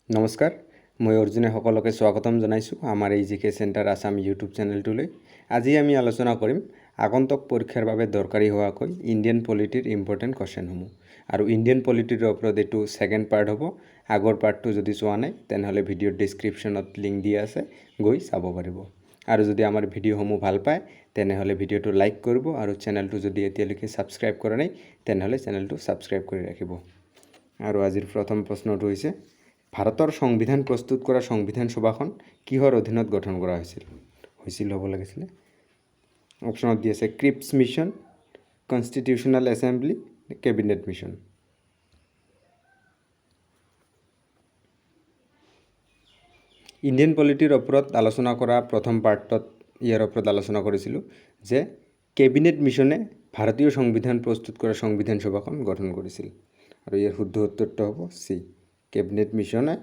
নমস্কাৰ, মই অৰ্জুনে সকলোকে স্বাগতম জনাইছোঁ আমাৰ এই জিকে চেণ্টাৰ আসাম ইউটিউব চেনেলটোলৈ। আজি আমি আলোচনা কৰিম আগন্তুক পৰীক্ষাৰ বাবে দৰকাৰী হোৱাকৈ ইণ্ডিয়ান পলিটিৰ ইম্পৰ্টেণ্ট কুৱেশ্যনসমূহ। আৰু ইণ্ডিয়ান পলিটিৰ ওপৰত এইটো ছেকেণ্ড পাৰ্ট হ'ব। আগৰ পাৰ্টটো যদি চোৱা নাই তেনেহ'লে ভিডিঅ'ৰ ডিছক্ৰিপশ্যনত লিংক দিয়া আছে, গৈ চাব পাৰিব। আৰু যদি আমাৰ ভিডিঅ'সমূহ ভাল পায় তেনেহ'লে ভিডিঅ'টো লাইক কৰিব আৰু চেনেলটো যদি এতিয়ালৈকে ছাবস্ক্ৰাইব কৰা নাই তেনেহ'লে চেনেলটো ছাবস্ক্ৰাইব কৰি ৰাখিব। আৰু আজিৰ প্ৰথম প্ৰশ্নটো হৈছে, ভাৰতৰ সংবিধান প্ৰস্তুত কৰা সংবিধান সভাখন কিহৰ অধীনত গঠন কৰা হৈছিল হ'ব লাগিছিলে। অপশ্যনত দি আছে Cripps mission, constitutional assembly, cabinet mission. Indian পলিটিৰ ওপৰত আলোচনা কৰা প্ৰথম পাৰ্টত ইয়াৰ ওপৰত আলোচনা কৰিছিলোঁ যে কেবিনেট মিছনে ভাৰতীয় সংবিধান প্ৰস্তুত কৰা সংবিধান সভাখন গঠন কৰিছিল। আৰু ইয়াৰ শুদ্ধ উত্তৰটো হ'ব চি, কেবিনেট মিছনে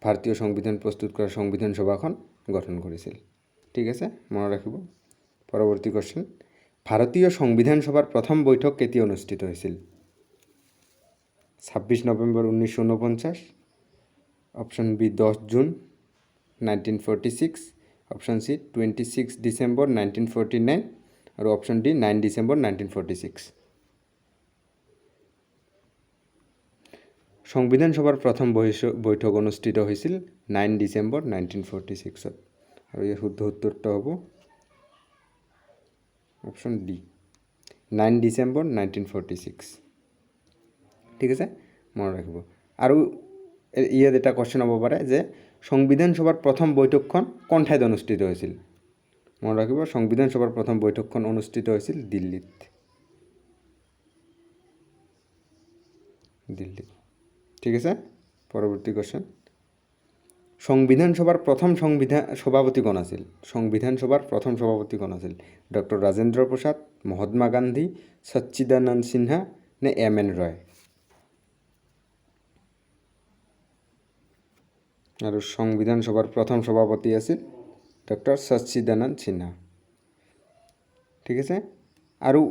ভাৰতীয় সংবিধান প্ৰস্তুত কৰা সংবিধান সভাখন গঠন কৰিছিল। ঠিক আছে, মনত ৰাখিব। পৰৱৰ্তী কোৱেশ্যন, ভাৰতীয় সংবিধান সভাৰ প্ৰথম বৈঠক কেতিয়া অনুষ্ঠিত হৈছিল? 26 November 1949, option B 10 June 1946, option C 26 December 1949 আৰু অপশ্যন ডি 9 ডিচেম্বৰ 1946। সংবিধান সভাৰ প্ৰথম বৈঠক অনুষ্ঠিত হৈছিল 9 ডিচেম্বৰ 1946। আৰু ইয়াৰ শুদ্ধ উত্তৰটো হ'ব অপশ্যন ডি, 9 ডিচেম্বৰ 1946। ঠিক আছে, মনত ৰাখিব। আৰু ইয়াত এটা কুৱেশ্যন হ'ব পাৰে যে সংবিধান সভাৰ প্ৰথম বৈঠকখন কোন ঠাইত অনুষ্ঠিত হৈছিল? মনত ৰাখিব, সংবিধান সভাৰ প্ৰথম বৈঠকখন অনুষ্ঠিত হৈছিল দিল্লীত। ঠিক আছে, পৰৱৰ্তী কুৱেশ্যন, সংবিধান সভাৰ প্ৰথম সভাপতি কোন আছিল? সংবিধান সভাৰ প্ৰথম সভাপতি কোন আছিল? ডক্টৰ ৰাজেন্দ্ৰ প্ৰসাদ, মহাত্মা গান্ধী, সচ্চিদানন্দ সিনহা নে এম.এন. ৰয়? আৰু সংবিধান সভাৰ প্ৰথম সভাপতি আছিল ডক্টৰ সচ্চিদানন্দ সিনহা। ঠিক আছে, আৰু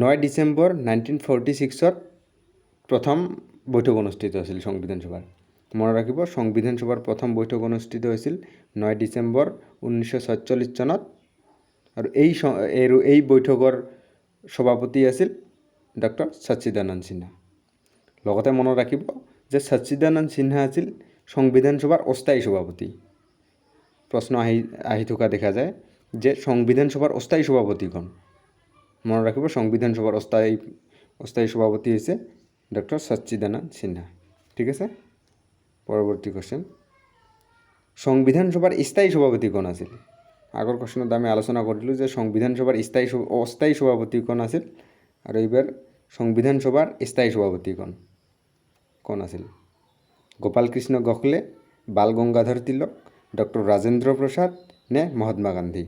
9 ডিচেম্বৰ 1946 প্ৰথম বৈঠক অনুষ্ঠিত হৈছিল সংবিধান সভাৰ। মনত ৰাখিব, সংবিধান সভাৰ প্ৰথম বৈঠক অনুষ্ঠিত হৈছিল 9 ডিচেম্বৰ 1947 চনত। আৰু এই বৈঠকৰ সভাপতি আছিল ডক্টৰ সচ্চিদানন্দ সিনহা। লগতে মনত ৰাখিব যে সচ্চিদানন্দ সিনহা আছিল সংবিধান সভাৰ অস্থায়ী সভাপতি। প্ৰশ্ন আহি থকা দেখা যায় যে সংবিধান সভাৰ অস্থায়ী সভাপতি কোন? মনত ৰাখিব, সংবিধান সভাৰ অস্থায়ী সভাপতি হৈছে ডক্টৰ সচ্চিদানন্দ সিনহা। ঠিক আছে, পৰৱৰ্তী কুৱেশ্যন, সংবিধান সভাৰ স্থায়ী সভাপতি কোন আছিল? আগৰ কুৱেশ্যনত আমি আলোচনা কৰিলোঁ যে সংবিধান সভাৰ অস্থায়ী সভাপতি কোন আছিল, আৰু এইবাৰ সংবিধান সভাৰ স্থায়ী সভাপতি কোন আছিল? গোপাল কৃষ্ণ গোখলে, বাল গংগাধৰ তিলক, ডক্টৰ ৰাজেন্দ্ৰ প্ৰসাদ নে মহাত্মা গান্ধী?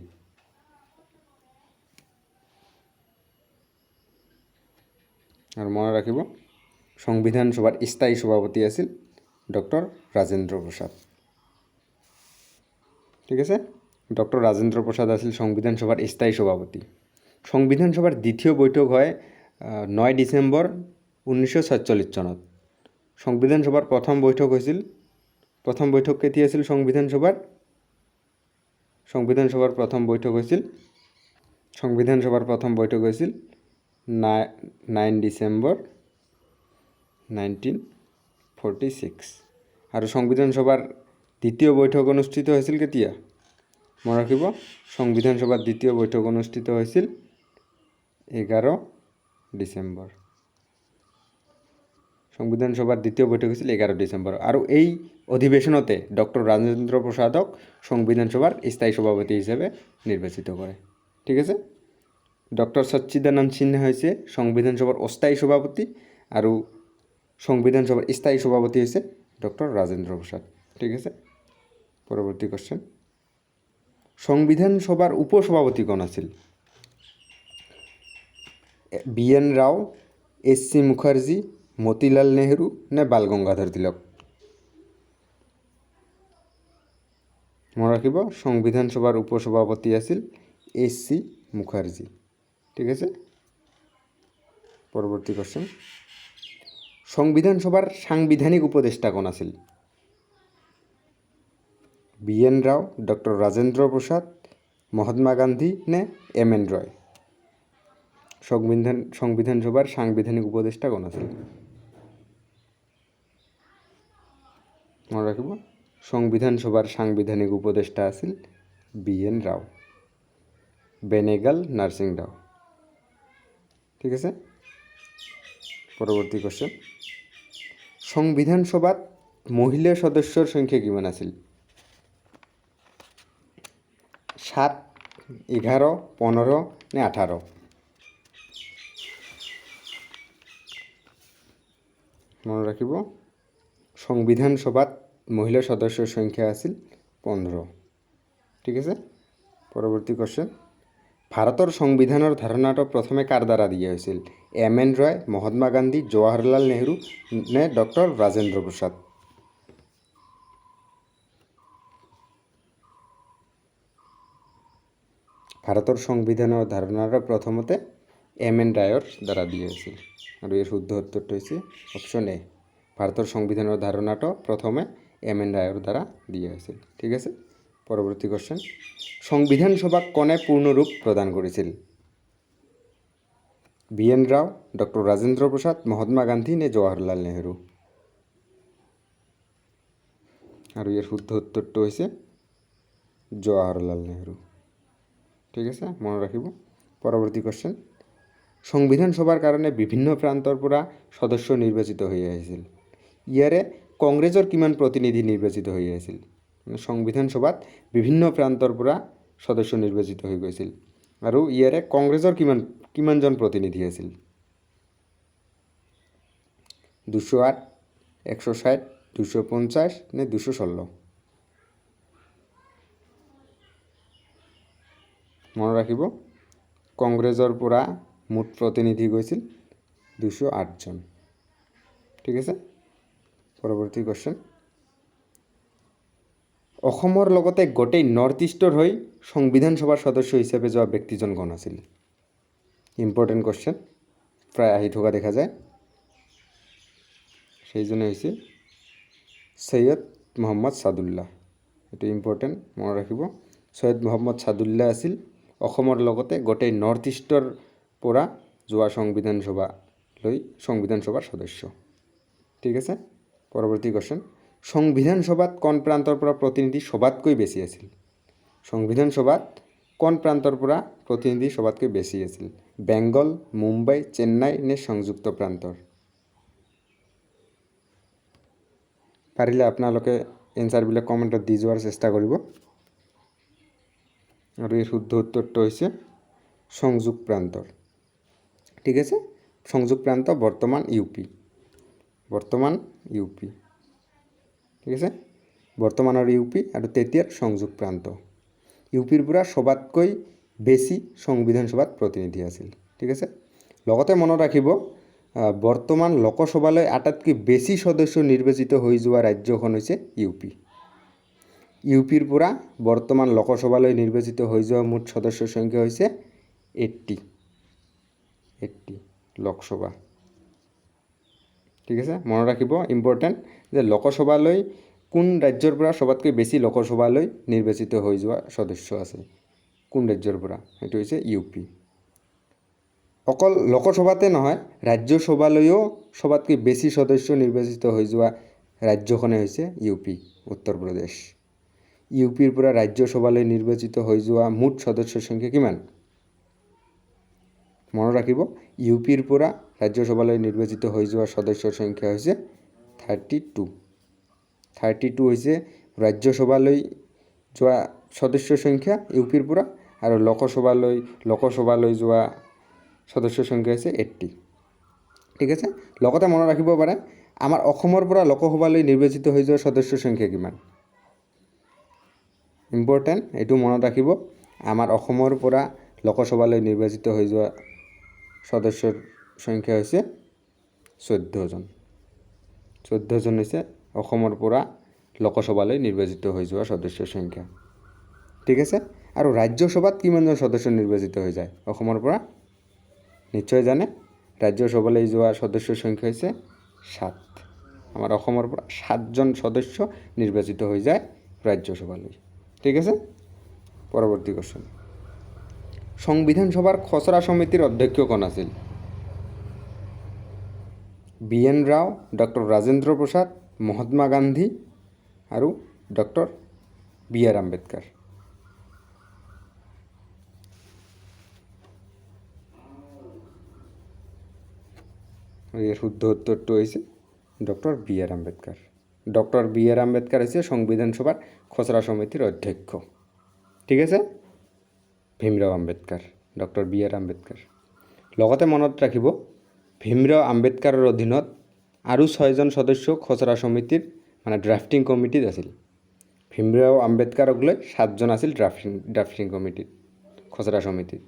আৰু মনত ৰাখিব, সংবিধান সভাৰ স্থায়ী সভাপতি আছিল ডক্টৰ ৰাজেন্দ্ৰ প্ৰসাদ। ঠিক আছে, ডক্টৰ ৰাজেন্দ্ৰ প্ৰসাদ আছিল সংবিধান সভাৰ স্থায়ী সভাপতি। সংবিধান সভাৰ দ্বিতীয় বৈঠক হয় 9 ডিচেম্বৰ 1947 চনত। সংবিধান সভাৰ প্ৰথম বৈঠক কেতিয়া আছিল? সংবিধান সভাৰ প্ৰথম বৈঠক হৈছিল 9 ডিচেম্বৰ 1946। আৰু সংবিধান সভাৰ দ্বিতীয় বৈঠক অনুষ্ঠিত হৈছিল কেতিয়া? মনত ৰাখিব, সংবিধান সভাৰ দ্বিতীয় বৈঠক অনুষ্ঠিত হৈছিল 11 ডিচেম্বৰ। সংবিধান সভাৰ দ্বিতীয় বৈঠক হৈছিল 11 ডিচেম্বৰ। আৰু এই অধিৱেশনতে ডক্টৰ ৰাজেন্দ্ৰ প্ৰসাদক সংবিধান সভাৰ স্থায়ী সভাপতি হিচাপে নিৰ্বাচিত কৰে। ঠিক আছে, ডক্টৰ সচ্চিদানন্দ সিনহা হৈছে সংবিধান সভাৰ অস্থায়ী সভাপতি আৰু সংবিধান সভাৰ স্থায়ী সভাপতি হৈছে ডক্টৰ ৰাজেন্দ্ৰ প্ৰসাদ। ঠিক আছে, পৰৱৰ্তী কুৱেশ্যন, সংবিধান সভাৰ উপসভাপতি কোন আছিল? বি.এন. ৰাও, এছ.চি. মুখাৰ্জী, মতিলাল নেহৰু নে বাল গংগাধৰ তিলক? মনত ৰাখিব, সংবিধান সভাৰ উপসভাপতি আছিল এছ.চি. মুখাৰ্জী। ঠিক আছে, পৰৱৰ্তী কুৱেশ্যন, সংবিধান সভাৰ সাংবিধানিক উপদেষ্টা কোন আছিল? BN রাও, ডক্টর রাজেন্দ্র প্রসাদ, মহাত্মা গান্ধী নে MN রয়? সংবিধান সভার সাংবিধানিক উপদেষ্টা কোন আছিল? মনে রাখব, সংবিধান সভার সাংবিধানিক উপদেষ্টা আছিল BN রাও, বেনেগাল নার্সিং রাও। ঠিক আছে, পরবর্তী কোশ্চেন, সংবিধান সভাত মহিলা সদস্যর সংখ্যা কিমান আছিল? 7, 11, 15 নে 18? মনে রাখিব, সংবিধান সভাত মহিলা সদস্যর সংখ্যা আছিল 15। ঠিক আছে, পরবর্তী কোশ্চেন, ভারতের সংবিধানের ধারণাটা প্রথমে কার দ্বারা দিয়া হয়েছিল? MN রয়, মহাত্মা গান্ধী, জওয়াহরলাল নেহরু নে ডক্টর রাজেন্দ্র প্রসাদ? ভারতের সংবিধানের ধারণাটা প্রথমতে MN রায়ের দ্বারা দিয়া হয়েছিল। আর এর শুদ্ধ উত্তরটা হয়েছে অপশন এ, ভারতের সংবিধানের ধারণাটা প্রথমে MN রায়ের দ্বারা দিয়া হয়েছিল। ঠিক আছে, পরবর্তী কোশ্চেন, সংবিধান সভা কনে পূর্ণরূপ প্রদান করেছিল? BN রাও, ডক্টর রাজেন্দ্র প্রসাদ, মহাত্মা গান্ধী নে জওয়াহরলাল নেহরু? আর এর শুদ্ধ উত্তরটা হয়েছে জওয়াহরলাল নেহরু। ঠিক আছে, মনে রাখিব। পরবর্তী কোশ্চেন, সংবিধান সভার কারণে বিভিন্ন প্রান্তর পৰা সদস্য নিৰ্বাচিত হয়ে আহিছিল। ইয়াৰে কংগ্ৰেসেৰ কিমান প্ৰতিনিধি নিৰ্বাচিত হয়ে আহিছিল? মানে সংবিধান সভাত বিভিন্ন প্ৰান্তৰ পৰা সদস্য নিৰ্বাচিত হয়ে গৈছিল, আৰু ইয়াৰে কংগ্ৰেসেৰ কিমানজন প্ৰতিনিধি আছিল? 208, 160, 250 নে 216? মনে ৰাখিব, কংগ্ৰেসেৰ পৰা মুঠ প্ৰতিনিধি গৈছিল 208 জন। ঠিক আছে, পৰবৰ্তী কোশ্চেন, অসমৰ লগতে গোটেই নৰ্থ ইষ্টৰ হৈ সংবিধান সভাৰ সদস্য হিচাপে যোৱা ব্যক্তিজন কোন আছিল? ইম্পৰ্টেণ্ট কোশ্চেন, প্ৰায় আহি থকা দেখা যায়। সেইজনে হৈছে সৈয়দ মোহাম্মদ ছাদুল্লাহ। এইটো ইম্পৰ্টেণ্ট, মনত ৰাখিব। সৈয়দ মোহাম্মদ ছাদুল্লাহ আছিল অসমৰ লগতে গোটেই নৰ্থ ইষ্টৰ পৰা যোৱা সংবিধান সভাৰ সদস্য। ঠিক আছে, পৰৱৰ্তী কোশ্চেন, সংবিধান সভাত কোন প্ৰান্তৰ পৰা প্ৰতিনিধি সবাতকৈ বেছি আছিল? সংবিধান সভাত কোন প্ৰান্তৰ পৰা প্ৰতিনিধি সবাতকৈ বেছি আছিল? বেংগল, মুম্বাই, চেন্নাই নে সংযুক্ত প্ৰান্তৰ? পাৰিলে আপোনালোকে এনচাৰবিলাক কমেণ্টত দি যোৱাৰ চেষ্টা কৰিব। আৰু এই শুদ্ধ উত্তৰটো হৈছে সংযোগ প্ৰান্তৰ। ঠিক আছে, সংযোগ প্ৰান্ত বৰ্তমান ইউপি। ঠিক আছে, বৰ্তমানৰ ইউপি আৰু তেতিয়াৰ সংযোগ প্ৰান্ত। ইউপিৰ পৰা সবাতকৈ বেছি সংবিধান সভাত প্ৰতিনিধি আছিল। ঠিক আছে, লগতে মনত ৰাখিব, বৰ্তমান লোকসভালৈ আটাইতকৈ বেছি সদস্য নিৰ্বাচিত হৈ যোৱা ৰাজ্যখন হৈছে ইউপি। ইউপিৰ পৰা বৰ্তমান লোকসভালৈ নিৰ্বাচিত হৈ যোৱা মুঠ সদস্যৰ সংখ্যা হৈছে 80 লোকসভা। ঠিক আছে, মনত ৰাখিব, ইম্পৰ্টেণ্ট, যে লোকসভালৈ কোন ৰাজ্যৰ পৰা সবাতকৈ বেছি লোকসভালৈ নিৰ্বাচিত হৈ যোৱা সদস্য আছে, কোন ৰাজ্যৰ পৰা? সেইটো হৈছে ইউপি। অকল লোকসভাতে নহয়, ৰাজ্যসভালৈও সবাতকৈ বেছি সদস্য নিৰ্বাচিত হৈ যোৱা ৰাজ্যখনে হৈছে ইউপি, উত্তৰ প্ৰদেশ। ইউপিৰ পৰা ৰাজ্যসভালৈ নিৰ্বাচিত হৈ যোৱা মুঠ সদস্যৰ সংখ্যা কিমান? মনত ৰাখিব, ইউপিৰ পৰা ৰাজ্যসভালৈ নিৰ্বাচিত হৈ যোৱা সদস্যৰ সংখ্যা হৈছে 32। 32 হৈছে ৰাজ্যসভালৈ যোৱা সদস্যৰ সংখ্যা ইউপিৰ পৰা, আৰু লোকসভালৈ যোৱা সদস্যৰ সংখ্যা হৈছে 80। ঠিক আছে, লগতে মনত ৰাখিব পাৰে, আমাৰ অসমৰ পৰা লোকসভালৈ নিৰ্বাচিত হৈ যোৱা সদস্যৰ সংখ্যা কিমান? ইম্পৰ্টেণ্ট, এইটো মনত ৰাখিব, আমাৰ অসমৰ পৰা লোকসভালৈ নিৰ্বাচিত হৈ যোৱা সদস্যৰ সংখ্যা হৈছে 14 জন। 14 জন হৈছে অসমৰ পৰা লোকসভালৈ নিৰ্বাচিত হৈ যোৱা সদস্যৰ সংখ্যা। ঠিক আছে, আৰু ৰাজ্যসভাত কিমানজন সদস্য নিৰ্বাচিত হৈ যায় অসমৰ পৰা? নিশ্চয় জানে, ৰাজ্যসভালৈ যোৱা সদস্যৰ সংখ্যা হৈছে 7। আমাৰ অসমৰ পৰা 7জন সদস্য নিৰ্বাচিত হৈ যায় ৰাজ্যসভালৈ। ঠিক আছে, পৰৱৰ্তী কোৱেশ্যন। সংবিধান সভাৰ খচৰা সমিতিৰ অধ্যক্ষ কোন আছিল? BN ৰাও, ডক্টৰ ৰাজেন্দ্ৰ প্ৰসাদ, মহাত্মা গান্ধী আৰু ডক্টৰ BR আম্বেদকাৰ। ইয়াৰ শুদ্ধ উত্তৰটো হৈছে doctor BR Ambedkar. Doctor BR Ambedkar হৈছে সংবিধান সভাৰ খচৰা সমিতিৰ অধ্যক্ষ। ঠিক আছে, ভীমৰাও আম্বেদকাৰ, ডক্টৰ BR আম্বেদকাৰ। লগতে মনত ৰাখিব, ভীমৰাও আম্বেদকাৰৰ অধীনত আৰু 6জন সদস্য খচৰা সমিতিৰ মানে ড্ৰাফটিং কমিটিত আছিল। ভীমৰাও আম্বেদকাৰক লৈ 7জন আছিল ড্ৰাফটিং কমিটিত, খচৰা সমিতিত।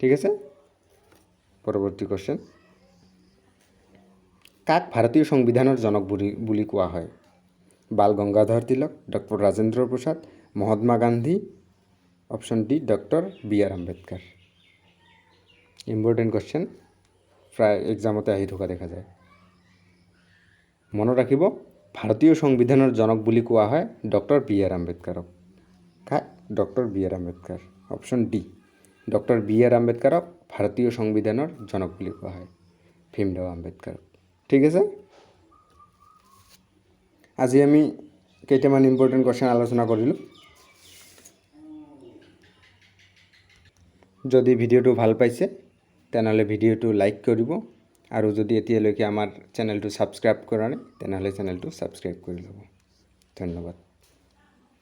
ঠিক আছে, পৰৱৰ্তী কোৱেশ্যন। কাক ভাৰতীয় সংবিধানৰ জনক বুলি কোৱা হয়? Bal Gangadhar Tilak, doctor Rajendra Prasad, Mahatma Gandhi, option D doctor BR Ambedkar. Important question, প্ৰায় এক্সামতে আহি থকা দেখা যায়। মনত ৰাখিব, ভাৰতীয় সংবিধানৰ জনক বুলি কোৱা হয় ডক্টৰ BR আম্বেদকাৰক। কাক? Doctor BR Ambedkar. Option D doctor BR আম্বেদকাৰক ভাৰতীয় সংবিধানৰ জনক বুলি কোৱা হয়, ভীমৰাও আম্বেদকাৰক। ঠিক আছে, আজি আমি কেইটামান ইম্পৰ্টেণ্ট কোৱেশ্যন আলোচনা কৰিলোঁ। যদি ভিডিঅ'টো ভাল পাইছে তেনেহ'লে ভিডিঅ'টো লাইক কৰিব, আৰু যদি এতিয়ালৈকে আমাৰ চেনেলটো ছাবস্ক্ৰাইব কৰা নাই তেনেহ'লে চেনেলটো ছাবস্ক্ৰাইব কৰি ল'ব। ধন্যবাদ।